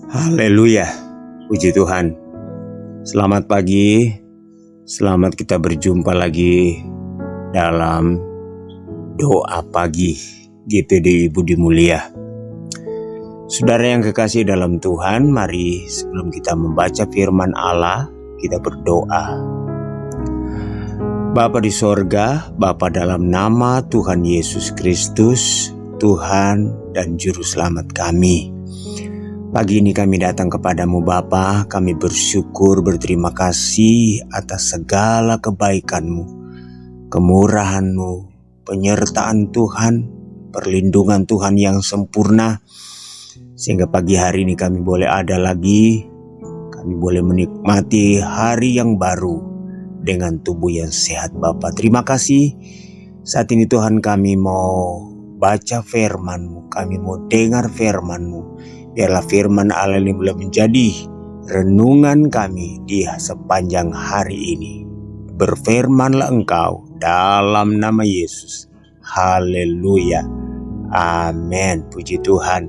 Haleluya, puji Tuhan. Selamat pagi, selamat kita berjumpa lagi dalam doa pagi GPD Budi Mulia. Saudara yang kekasih dalam Tuhan, mari sebelum kita membaca firman Allah, kita berdoa. Bapa di sorga, Bapa dalam nama Tuhan Yesus Kristus, Tuhan dan Juru Selamat kami. Pagi ini kami datang kepadamu Bapa, kami bersyukur berterima kasih atas segala kebaikan-Mu, kemurahan-Mu, penyertaan Tuhan, perlindungan Tuhan yang sempurna. Sehingga pagi hari ini kami boleh ada lagi, kami boleh menikmati hari yang baru dengan tubuh yang sehat Bapa. Terima kasih, saat ini Tuhan kami mau baca firman-Mu, kami mau dengar firman-Mu. Biarlah firman Allah ini boleh menjadi renungan kami di sepanjang hari ini. Berfirmanlah Engkau dalam nama Yesus. Haleluya. Amin. Puji Tuhan.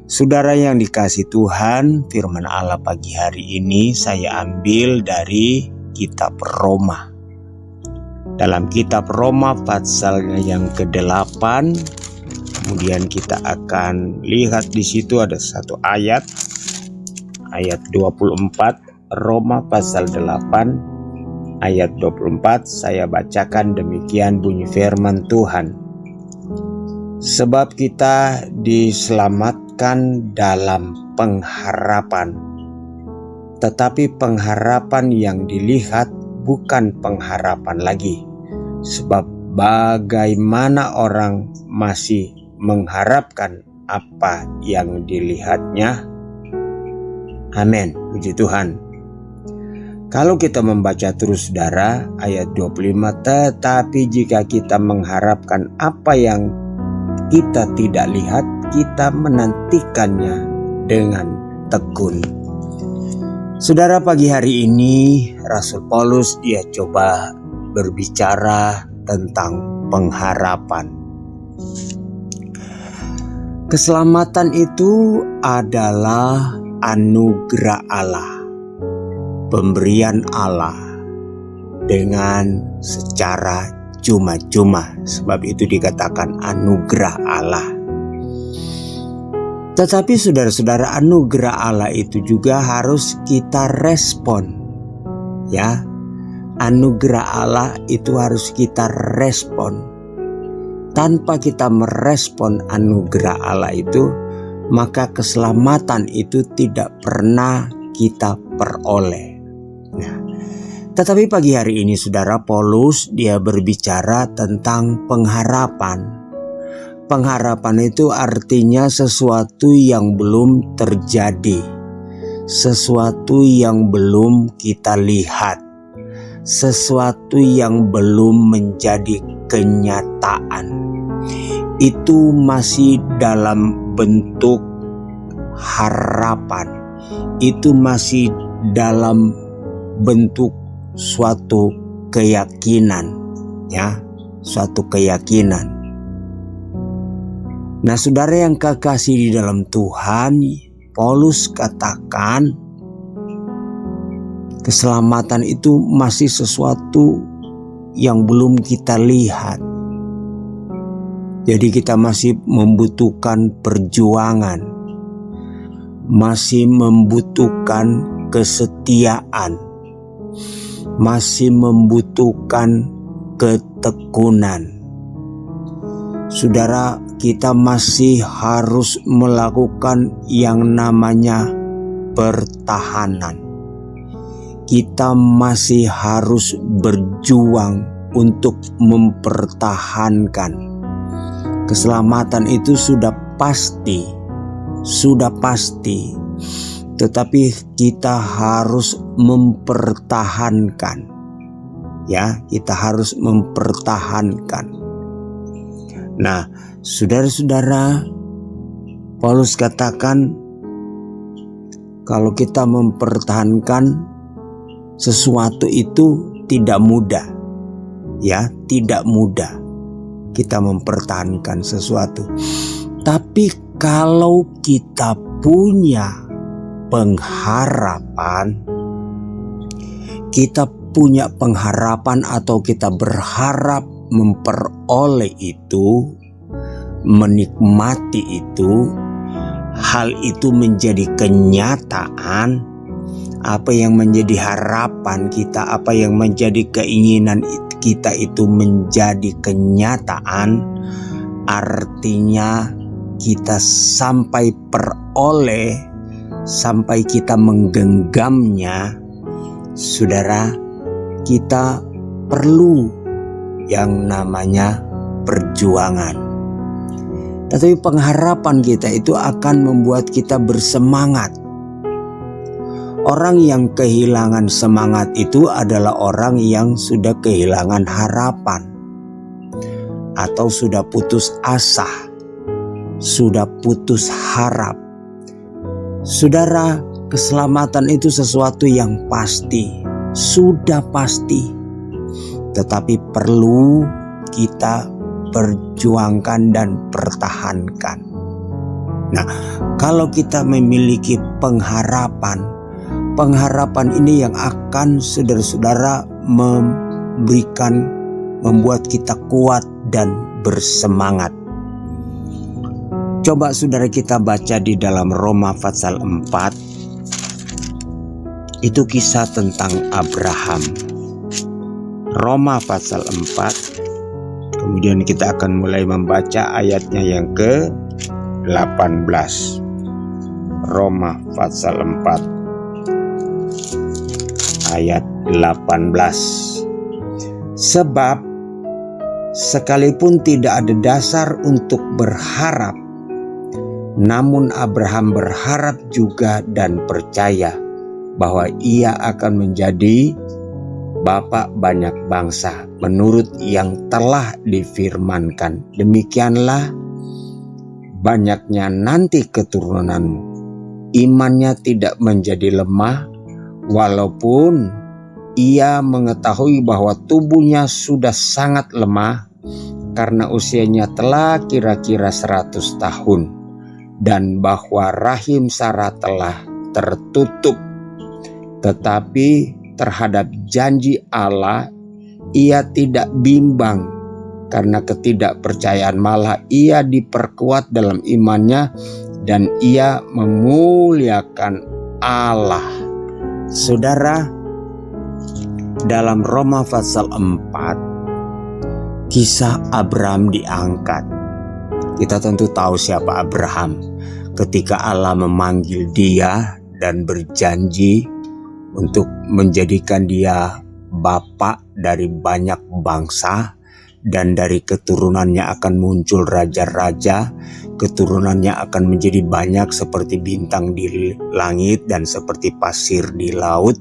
Saudara yang dikasih Tuhan, firman Allah pagi hari ini saya ambil dari kitab Roma. Dalam kitab Roma pasalnya yang ke-8, kemudian kita akan lihat di situ ada satu ayat 24, Roma pasal 8 ayat 24. Saya bacakan, demikian bunyi firman Tuhan. Sebab kita diselamatkan dalam pengharapan, tetapi pengharapan yang dilihat bukan pengharapan lagi. Sebab bagaimana orang masih mengharapkan apa yang dilihatnya. Amin, puji Tuhan. Kalau kita membaca terus saudara, ayat 25, tetapi jika kita mengharapkan apa yang kita tidak lihat, kita menantikannya dengan tekun. Saudara, pagi hari ini Rasul Paulus dia coba berbicara tentang pengharapan. Keselamatan itu adalah anugerah Allah, pemberian Allah dengan secara cuma-cuma. Sebab itu dikatakan anugerah Allah. Tetapi saudara-saudara, anugerah Allah itu juga harus kita respon. Ya, anugerah Allah itu harus kita respon. Tanpa kita merespon anugerah Allah itu, maka keselamatan itu tidak pernah kita peroleh. Nah, tetapi pagi hari ini saudara, Paulus dia berbicara tentang pengharapan. Pengharapan itu artinya sesuatu yang belum terjadi, sesuatu yang belum kita lihat, sesuatu yang belum menjadi kenyataan. Itu masih dalam bentuk harapan, itu masih dalam bentuk suatu keyakinan, ya, suatu keyakinan. Nah, saudara yang kekasih di dalam Tuhan, Paulus katakan keselamatan itu masih sesuatu yang belum kita lihat. Jadi kita masih membutuhkan perjuangan, masih membutuhkan kesetiaan, masih membutuhkan ketekunan. Saudara, kita masih harus melakukan yang namanya pertahanan. Kita masih harus berjuang untuk mempertahankan. Keselamatan itu sudah pasti, tetapi kita harus mempertahankan. Ya, kita harus mempertahankan. Nah, saudara-saudara, Paulus katakan kalau kita mempertahankan sesuatu itu tidak mudah. Ya, tidak mudah kita mempertahankan sesuatu. Tapi kalau kita punya pengharapan, atau kita berharap memperoleh itu, menikmati itu, hal itu menjadi kenyataan. Apa yang menjadi harapan kita, apa yang menjadi keinginan kita itu menjadi kenyataan, artinya kita sampai peroleh, sampai kita menggenggamnya, saudara, kita perlu yang namanya perjuangan. Tetapi pengharapan kita itu akan membuat kita bersemangat. Orang yang kehilangan semangat itu adalah orang yang sudah kehilangan harapan, atau sudah putus asa, sudah putus harap. Saudara, keselamatan itu sesuatu yang pasti, sudah pasti, tetapi perlu kita perjuangkan dan pertahankan. Nah, kalau kita memiliki pengharapan ini yang akan saudara-saudara membuat kita kuat dan bersemangat. Coba saudara kita baca di dalam Roma pasal 4. Itu kisah tentang Abraham. Roma pasal 4. Kemudian kita akan mulai membaca ayatnya yang ke-18. Roma pasal 4 ayat 18. Sebab sekalipun tidak ada dasar untuk berharap, namun Abraham berharap juga dan percaya bahwa ia akan menjadi bapa banyak bangsa menurut yang telah difirmankan. Demikianlah banyaknya nanti keturunanmu. Imannya tidak menjadi lemah, walaupun ia mengetahui bahwa tubuhnya sudah sangat lemah karena usianya telah kira-kira 100 tahun dan bahwa rahim Sarah telah tertutup. Tetapi terhadap janji Allah ia tidak bimbang karena ketidakpercayaan, malah ia diperkuat dalam imannya dan ia memuliakan Allah. Saudara, dalam Roma pasal 4 kisah Abraham diangkat. Kita tentu tahu siapa Abraham. Ketika Allah memanggil dia dan berjanji untuk menjadikan dia bapa dari banyak bangsa, dan dari keturunannya akan muncul raja-raja, keturunannya akan menjadi banyak seperti bintang di langit dan seperti pasir di laut.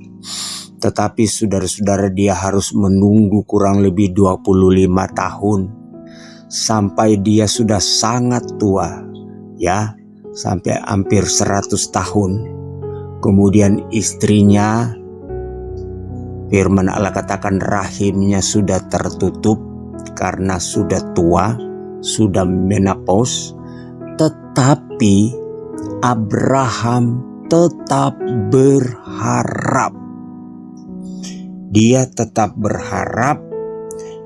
Tetapi saudara-saudara, dia harus menunggu kurang lebih 25 tahun sampai dia sudah sangat tua, ya, sampai hampir 100 tahun. Kemudian istrinya, firman Allah katakan rahimnya sudah tertutup karena sudah tua, sudah menopause. Tetapi Abraham tetap berharap. Dia tetap berharap,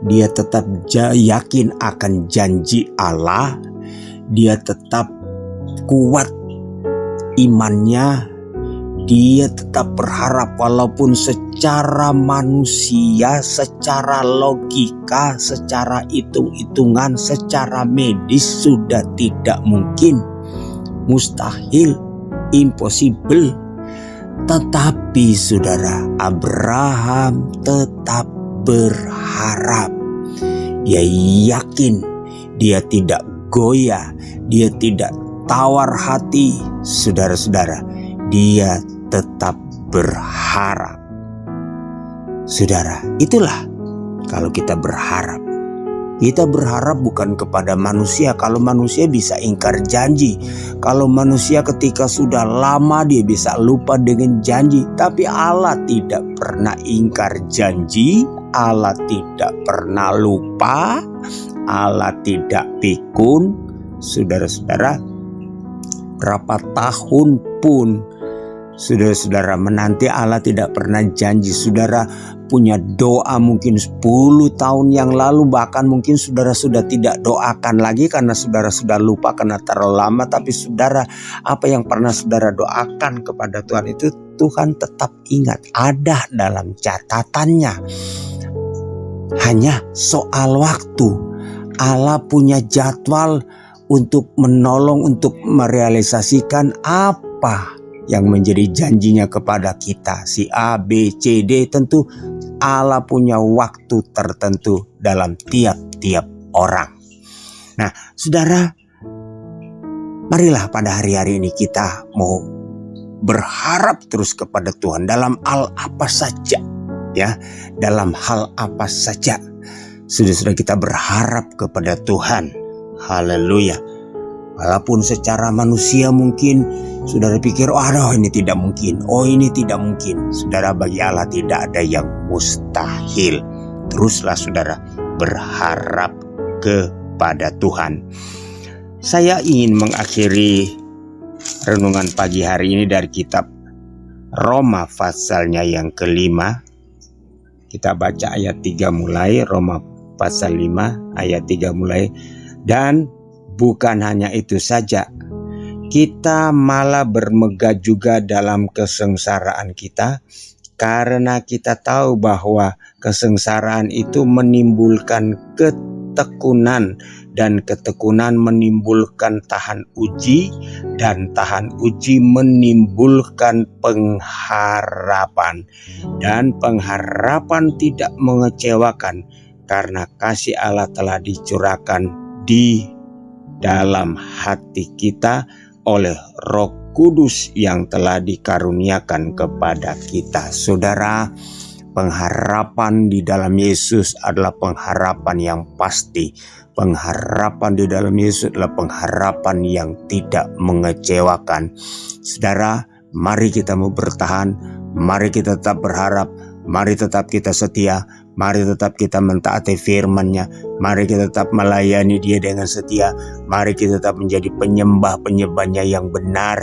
dia tetap yakin akan janji Allah, dia tetap kuat imannya, dia tetap berharap walaupun secara manusia, secara logika, secara hitung-hitungan, secara medis sudah tidak mungkin, mustahil, impossible. Tetapi saudara, Abraham tetap berharap. Dia yakin, dia tidak goyah, dia tidak tawar hati. Saudara-saudara, dia tetap berharap. Saudara, itulah kalau kita berharap. Kita berharap bukan kepada manusia. Kalau manusia bisa ingkar janji. Kalau manusia ketika sudah lama dia bisa lupa dengan janji. Tapi Allah tidak pernah ingkar janji. Allah tidak pernah lupa. Allah tidak pikun. Saudara-saudara, berapa tahun pun saudara-saudara menanti, Allah tidak pernah janji. Saudara punya doa mungkin 10 tahun yang lalu, bahkan mungkin saudara sudah tidak doakan lagi karena saudara sudah lupa karena terlalu lama. Tapi saudara, apa yang pernah saudara doakan kepada Tuhan itu Tuhan tetap ingat, ada dalam catatannya. Hanya soal waktu. Allah punya jadwal untuk menolong, untuk merealisasikan apa yang menjadi janjinya kepada kita. Si A, B, C, D, tentu Allah punya waktu tertentu dalam tiap-tiap orang. Nah, saudara, marilah pada hari-hari ini kita mau berharap terus kepada Tuhan dalam hal apa saja. Ya, dalam hal apa saja. Sudah kita berharap kepada Tuhan. Haleluya. Walaupun secara manusia mungkin saudara pikir, aduh ini tidak mungkin, oh ini tidak mungkin. Saudara, bagi Allah tidak ada yang mustahil. Teruslah saudara berharap kepada Tuhan. Saya ingin mengakhiri renungan pagi hari ini dari kitab Roma pasalnya yang kelima. Kita baca ayat 3 mulai, Roma pasal 5 ayat 3 mulai. Dan bukan hanya itu saja, kita malah bermegah juga dalam kesengsaraan kita, karena kita tahu bahwa kesengsaraan itu menimbulkan ketekunan, dan ketekunan menimbulkan tahan uji, dan tahan uji menimbulkan pengharapan, dan pengharapan tidak mengecewakan, karena kasih Allah telah dicurahkan di dalam hati kita oleh Roh Kudus yang telah dikaruniakan kepada kita. Saudara, pengharapan di dalam Yesus adalah pengharapan yang pasti. Pengharapan di dalam Yesus adalah pengharapan yang tidak mengecewakan. Saudara, mari kita mau bertahan, mari kita tetap berharap, mari tetap kita setia, mari tetap kita mentaati firman-Nya, mari kita tetap melayani Dia dengan setia, mari kita tetap menjadi penyembah-penyembah-Nya yang benar.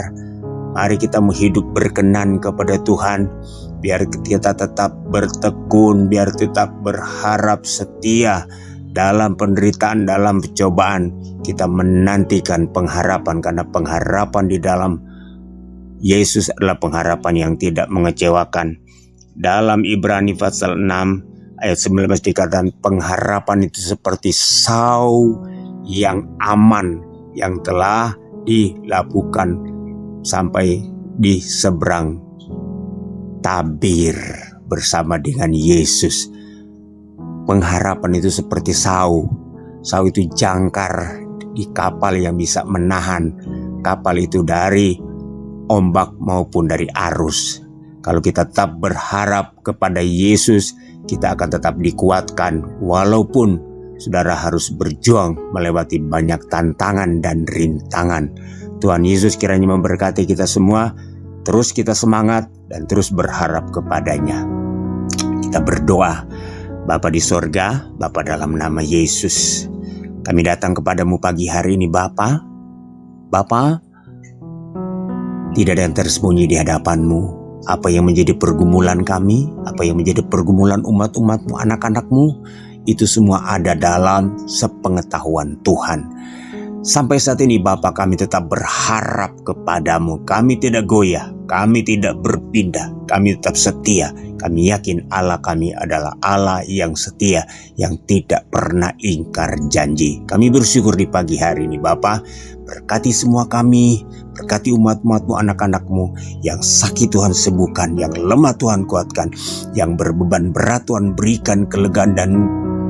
Mari kita hidup berkenan kepada Tuhan, biar kita tetap bertekun, biar tetap berharap setia dalam penderitaan, dalam pencobaan. Kita menantikan pengharapan, karena pengharapan di dalam Yesus adalah pengharapan yang tidak mengecewakan. Dalam Ibrani pasal 6 ayat 19 dikatakan pengharapan itu seperti sau yang aman yang telah dilabuhkan sampai di seberang tabir bersama dengan Yesus. Pengharapan itu seperti sau. Sau itu jangkar di kapal yang bisa menahan kapal itu dari ombak maupun dari arus. Kalau kita tetap berharap kepada Yesus, kita akan tetap dikuatkan walaupun saudara harus berjuang melewati banyak tantangan dan rintangan. Tuhan Yesus kiranya memberkati kita semua. Terus kita semangat dan terus berharap kepadanya. Kita berdoa. Bapa di sorga, Bapa dalam nama Yesus, kami datang kepadamu pagi hari ini Bapa. Bapa, tidak ada yang tersembunyi di hadapanmu. Apa yang menjadi pergumulan kami, apa yang menjadi pergumulan umat-umatmu, anak-anakmu, itu semua ada dalam sepengetahuan Tuhan. Sampai saat ini Bapa, kami tetap berharap kepadamu. Kami tidak goyah, kami tidak berpindah, kami tetap setia. Kami yakin Allah kami adalah Allah yang setia, yang tidak pernah ingkar janji. Kami bersyukur di pagi hari ini Bapa. Berkati semua kami, berkati umat-umatmu, anak-anakmu. Yang sakit Tuhan sembuhkan, yang lemah Tuhan kuatkan, yang berbeban berat Tuhan berikan kelegaan dan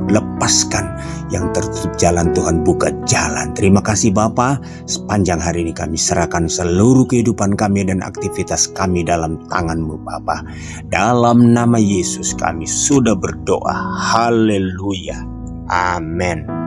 lepaskan, yang tertutup jalan Tuhan buka jalan. Terima kasih Bapa. Sepanjang hari ini kami serahkan seluruh kehidupan kami dan aktivitas kami dalam tangan-Mu Bapa. Dalam nama Yesus kami sudah berdoa. Haleluya. Amin.